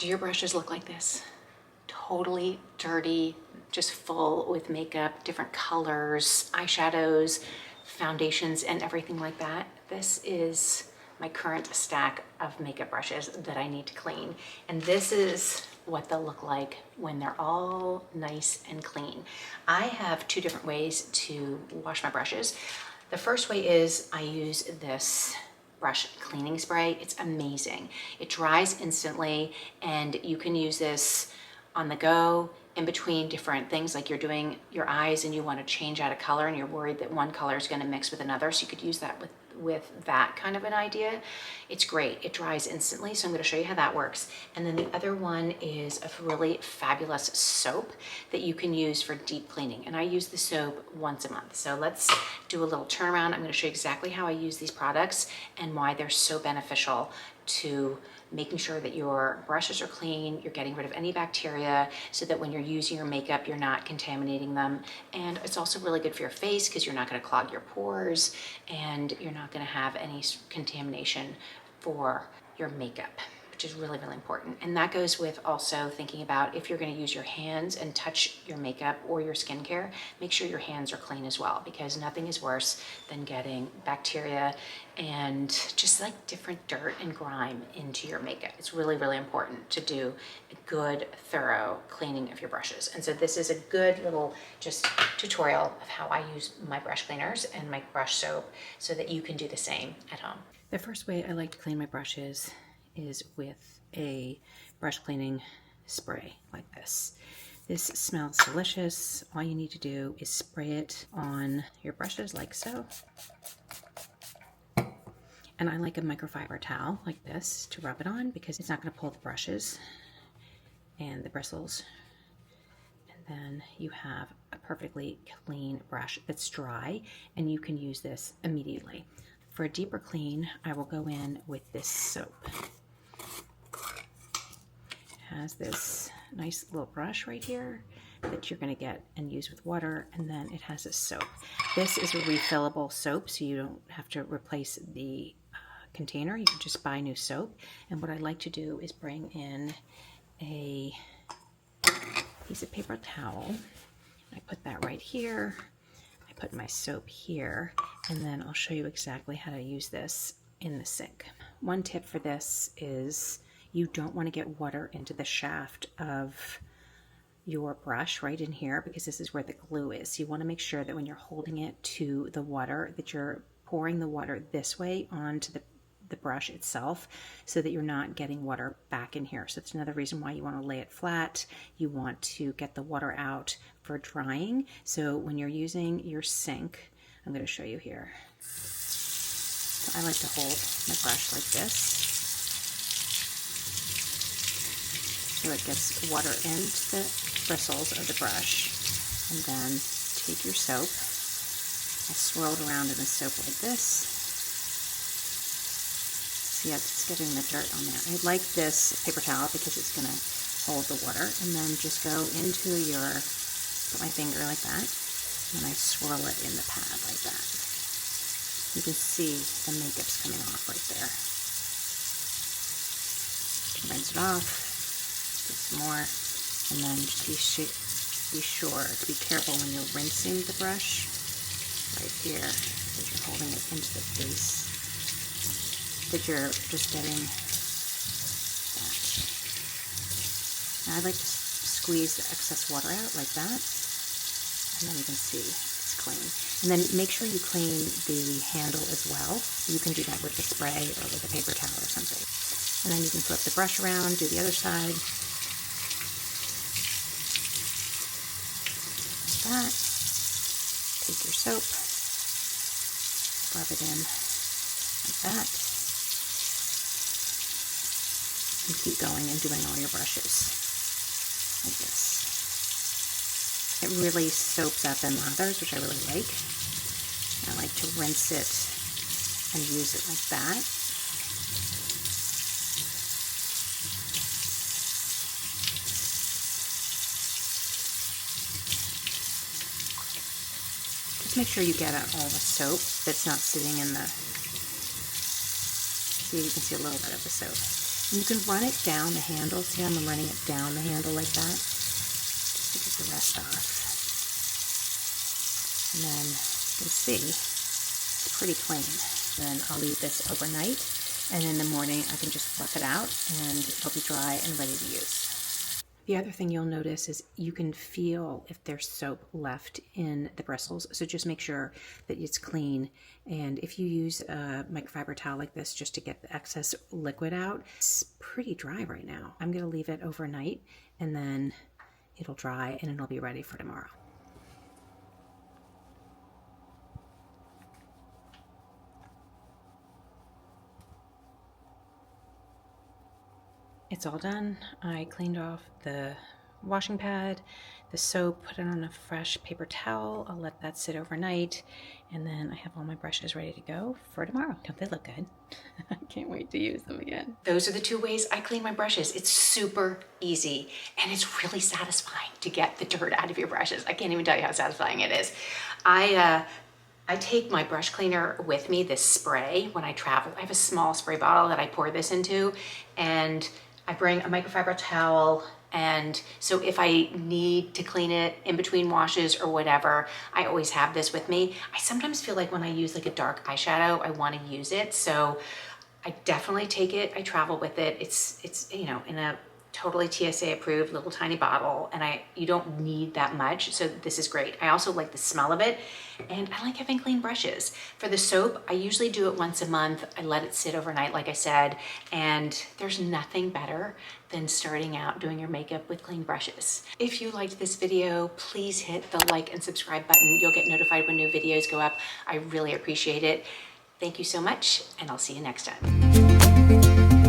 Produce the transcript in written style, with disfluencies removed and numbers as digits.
Do your brushes look like this? Totally dirty, just full with makeup, different colors, eyeshadows, foundations, and everything like that. This is my current stack of makeup brushes that I need to clean. And this is what they'll look like when they're all nice and clean. I have two different ways to wash my brushes. The first way is I use this brush cleaning spray. It's amazing. It dries instantly, and you can use this on the go in between different things, like you're doing your eyes and you want to change out a color and you're worried that one color is going to mix with another. So you could use that with that kind of an idea. It's great. It dries instantly. So I'm going to show you how that works. And then the other one is a really fabulous soap that you can use for deep cleaning. And I use the soap once a month. So let's do a little turnaround. I'm going to show you exactly how I use these products and why they're so beneficial to making sure that your brushes are clean, you're getting rid of any bacteria so that when you're using your makeup, you're not contaminating them. And it's also really good for your face because you're not going to clog your pores and you're not going to have any contamination for your makeup, which is really, really important. And that goes with also thinking about if you're going to use your hands and touch your makeup or your skincare, make sure your hands are clean as well, because nothing is worse than getting bacteria and just like different dirt and grime into your makeup. It's really, really important to do a good, thorough cleaning of your brushes. And so this is a good little just tutorial of how I use my brush cleaners and my brush soap so that you can do the same at home. The first way I like to clean my brushes is with a brush cleaning spray like this. This smells delicious. All you need to do is spray it on your brushes like so. And I like a microfiber towel like this to rub it on because it's not going to pull the brushes and the bristles. And then you have a perfectly clean brush that's dry, and you can use this immediately. For a deeper clean, I will go in with this soap. It has this nice little brush right here that you're going to get and use with water, and then it has this soap. This is a refillable soap, so you don't have to replace the container. You can just buy new soap. And what I like to do is bring in a piece of paper towel. I put that right here. I put my soap here, and then I'll show you exactly how to use this in the sink. One tip for this is you don't want to get water into the shaft of your brush right in here, because this is where the glue is. You want to make sure that when you're holding it to the water that you're pouring the water this way onto the brush itself, so that you're not getting water back in here. So it's another reason why you want to lay it flat. You want to get the water out for drying. So when you're using your sink, I'm going to show you here. So I like to hold my brush like this, so it gets water into the bristles of the brush. And then take your soap. I swirl it around in the soap like this. See, it's getting the dirt on there. I like this paper towel because it's going to hold the water. And then just go into your, put my finger like that, and I swirl it in the pad like that. You can see the makeup's coming off right there. Rinse it off, do some more, and then just be sure to be careful when you're rinsing the brush right here, as you're holding it into the base, that you're just getting that. Now I like to squeeze the excess water out like that, and then you can see it's clean. And then make sure you clean the handle as well. You can do that with the spray or with a paper towel or something. And then you can flip the brush around, do the other side. Like that. Take your soap, rub it in like that. And keep going and doing all your brushes like this. It really soaks up and lathers, which I really like. I like to rinse it and use it like that. Just make sure you get out all the soap that's not sitting in the, see, you can see a little bit of the soap. And you can run it down the handle. See, I'm running it down the handle like that, just to get the rest off. And then you'll see it's pretty clean. Then I'll leave this overnight, and in the morning I can just fluff it out and it'll be dry and ready to use. The other thing you'll notice is you can feel if there's soap left in the bristles, so just make sure that it's clean. And if you use a microfiber towel like this just to get the excess liquid out, it's pretty dry right now. I'm going to leave it overnight and then it'll dry and it'll be ready for tomorrow. It's all done. I cleaned off the washing pad, the soap, put it on a fresh paper towel. I'll let that sit overnight, and then I have all my brushes ready to go for tomorrow. Don't they look good? I can't wait to use them again. Those are the 2 ways I clean my brushes. It's super easy, and it's really satisfying to get the dirt out of your brushes. I can't even tell you how satisfying it is. I take my brush cleaner with me, this spray, when I travel. I have a small spray bottle that I pour this into, and I bring a microfiber towel, and so if I need to clean it in between washes or whatever, I always have this with me. I sometimes feel like when I use like a dark eyeshadow, I want to use it, so I definitely take it. I travel with it. It's you know, in a totally TSA approved little tiny bottle, and you don't need that much, so this is great. I also like the smell of it, and I like having clean brushes. For the soap, I usually do it once a month. I let it sit overnight, like I said, and there's nothing better than starting out doing your makeup with clean brushes. If you liked this video, please hit the like and subscribe button. You'll get notified when new videos go up. I really appreciate it. Thank you so much, and I'll see you next time.